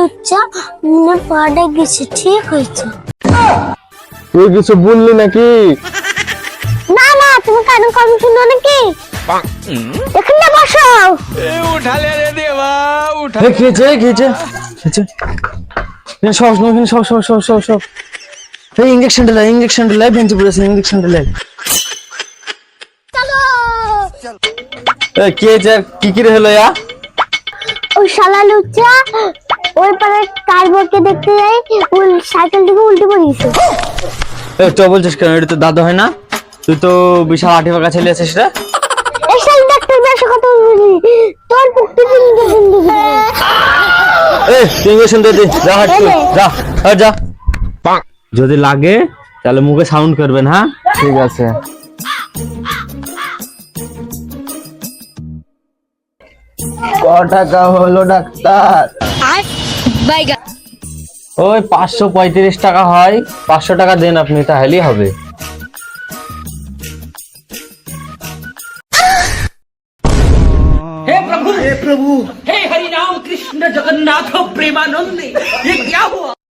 লুচ্চা মনে পাড়ে গেছে, ঠিক হয়েছে। তুই কিছু বললি নাকি? না না, তুমি কানে কম শুনো নাকি? এখানে বসো। খেয়েছে সব এই ইঞ্জেকশন লাই ভেঞ্চে পড়েছে, ইঞ্জেকশন লাই। চলো। কি রে হলো? ওই শালা লুচ্চা ওই পারে কারবরকে দেখতে যাই, সাইকেল থেকে উল্টে পড়িয়েছে। তো বলছিস কেন? এটা তো দাদু হয় না? তুই তো বিশাল 8 টাকা ছেলে আছিস রে। এই শালা ডাক্তার বেশি কথা বলবি, তোর পুক্তি ইঞ্জেকশন দিবি। ইঞ্জেকশন দে যা, হাট যা। যদি লাগে তাহলে মুখে সাউন্ড করবেন। হ্যাঁ ঠিক আছে। ক টাকা হলো ডাক্তার? ওই 535 টাকা হয়। 500 টাকা দেন আপনি, তাহলেই হবে। हे प्रभु हे हरि राम कृष्ण जगन्नाथ प्रेमानंद, ये क्या हुआ?